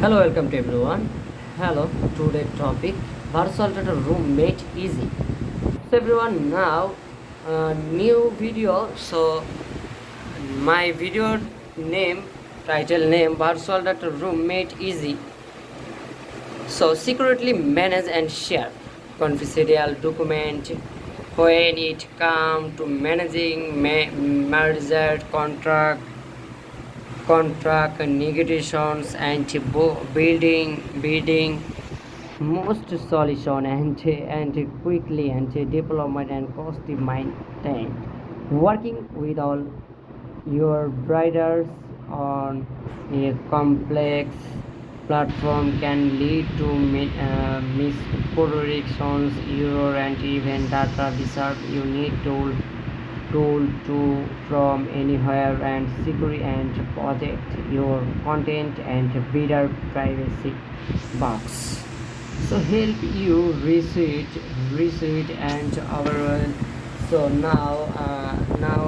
Hello, welcome to everyone. Hello, today topic virtual data room made easy. So everyone, now new video. So my video name, title name, virtual data room made easy. So secretly manage and share confidential document when it come to managing merger contract negotiations and building most solution and quickly and deployment and cost maintained. Working with all your riders on a complex platform can lead to miscorrections, error, and even data reserve. You need tool to from anywhere and secure and protect your content and reader privacy box. So help you research and overall. So now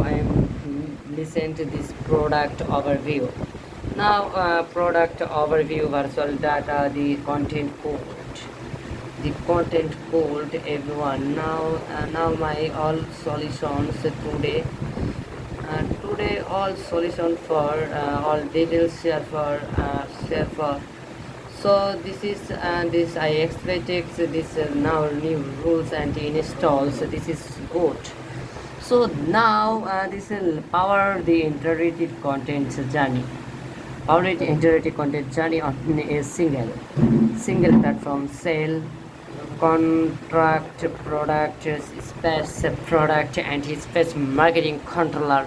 I am listen to this product overview. Now product overview virtual data, the content code everyone. Now my all solutions today all solution for all details share for. So this I expected this now new rules and installs. So this is good. So now this will power the iterative content journey. Power it iterative content journey on a single platform. Sale, contract, product, space product, and space marketing controller.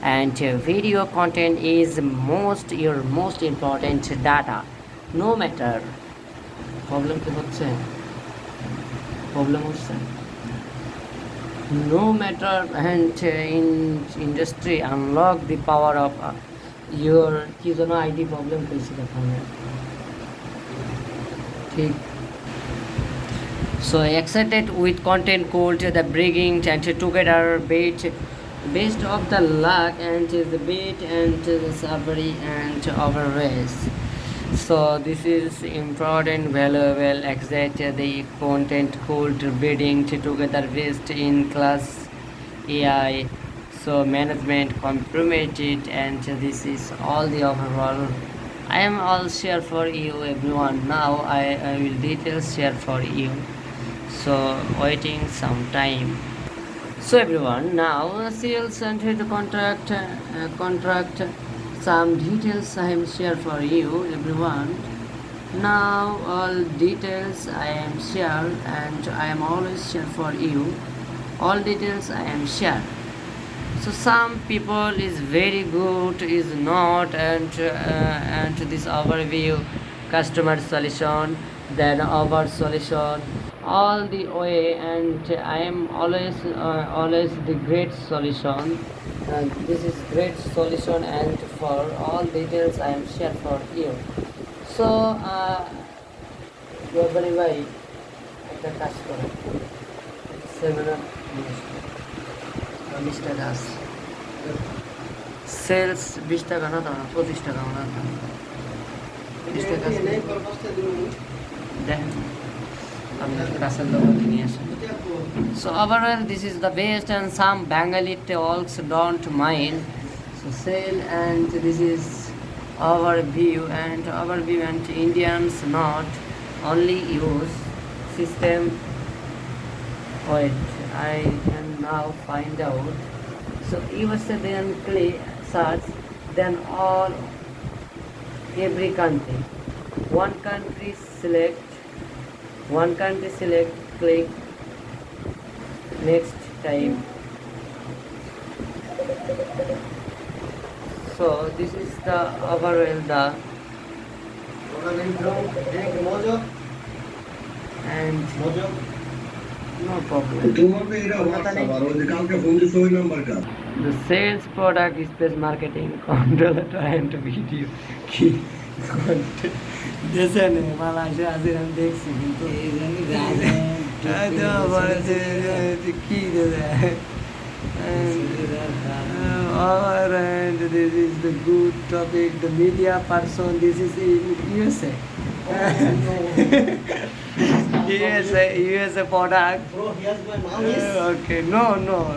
And video content is your most important data. No matter problem কি হচ্ছে no matter and in industry unlock the power of your কি যেন ID problem পেয়েছি দেখুন ঠিক. So excited with content called the bringing and together based of the luck and the beat and the summary and overrace. So this is important valuable exact the content called bidding together based in class AI. So management compromised and this is all the overall. I am all share for you everyone. Now I will details share for you. So waiting some time. So everyone, now sales and the contract some details I am share for you everyone. Now all details I am share and I am always share for you. All details I am share. So some people is very good is not and this overview customer solution, then our solution all the way, and I am always the great solution. This is great solution and for all details I am share for you. So very ভাই একটা কাজ করে 20 টাকা আছে sales 20 টাকা না দাও 25 টাকা না 20 টাকা দেখেন আমি কাছের লোক নিয়ে আসি. So overall this is the best and some Bengali talks don't mind. So sale and this is overview and Indians not only use system. Wait, I can now find out. So USA then click search then all every country. One country select click next time. So this is the overall the and no problem. The sales product space marketing controller and video key content. দেখেন Malaysia আছে আমি দেখছি কিন্তু কি Alright, this is the good topic. The media person, this is in USA. USA product. Bro, here's my mom is. Okay, no, no.